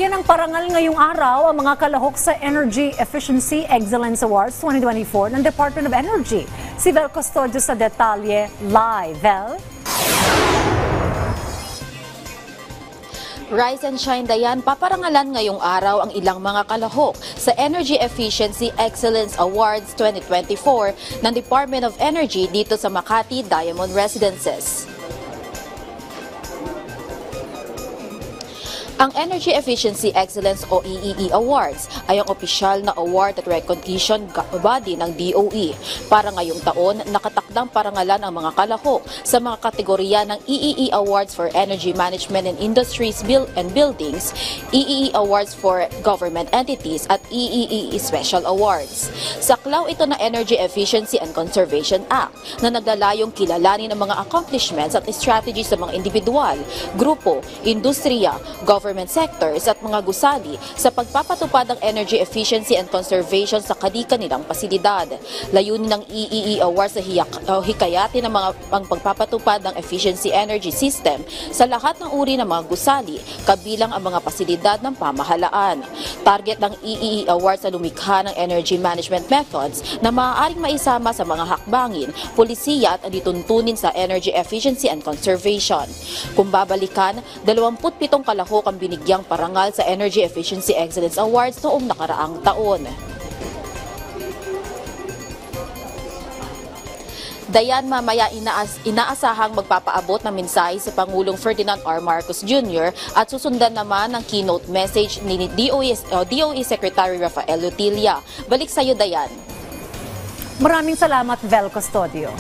Nabigyan ng parangal ngayong araw ang mga kalahok sa Energy Efficiency Excellence Awards 2024 ng Department of Energy. Si Vel Custodio sa detalye live. Vel? Rise and Shine Dayan, paparangalan ngayong araw ang ilang mga kalahok sa Energy Efficiency Excellence Awards 2024 ng Department of Energy dito sa Makati Diamond Residences. Ang Energy Efficiency Excellence o EEE Awards ay ang opisyal na award at recognition body ng DOE. Para ngayong taon, nakatakdang parangalan ang mga kalahok sa mga kategorya ng EEE Awards for Energy Management and Industries and Buildings, EEE Awards for Government Entities at EEE Special Awards. Saklaw ito ng Energy Efficiency and Conservation Act na naglalayong kilalanin ang mga accomplishments at strategies sa mga individual, grupo, industriya, government sectors at mga gusali sa pagpapatupad ng energy efficiency and conservation sa kani-kanilang pasilidad. Layunin ng EEE Awards na hikayatin ang pagpapatupad ng efficiency energy system sa lahat ng uri ng mga gusali, kabilang ang mga pasilidad ng pamahalaan. Target ng EEE Awards na lumikha ng energy management methods na maaaring maisama sa mga hakbangin, pulisiya at alituntunin sa energy efficiency and conservation. Kung babalikan, 27 kalahok ang binigyang parangal sa Energy Efficiency Excellence Awards noong nakaraang taon. Dayan, mamaya inaasahang magpapaabot ng mensahe sa Pangulong Ferdinand R. Marcos Jr. at susundan naman ng keynote message ni DOE Secretary Rafael Lutilla. Balik sa iyo, Dayan. Maraming salamat, Vel Custodio.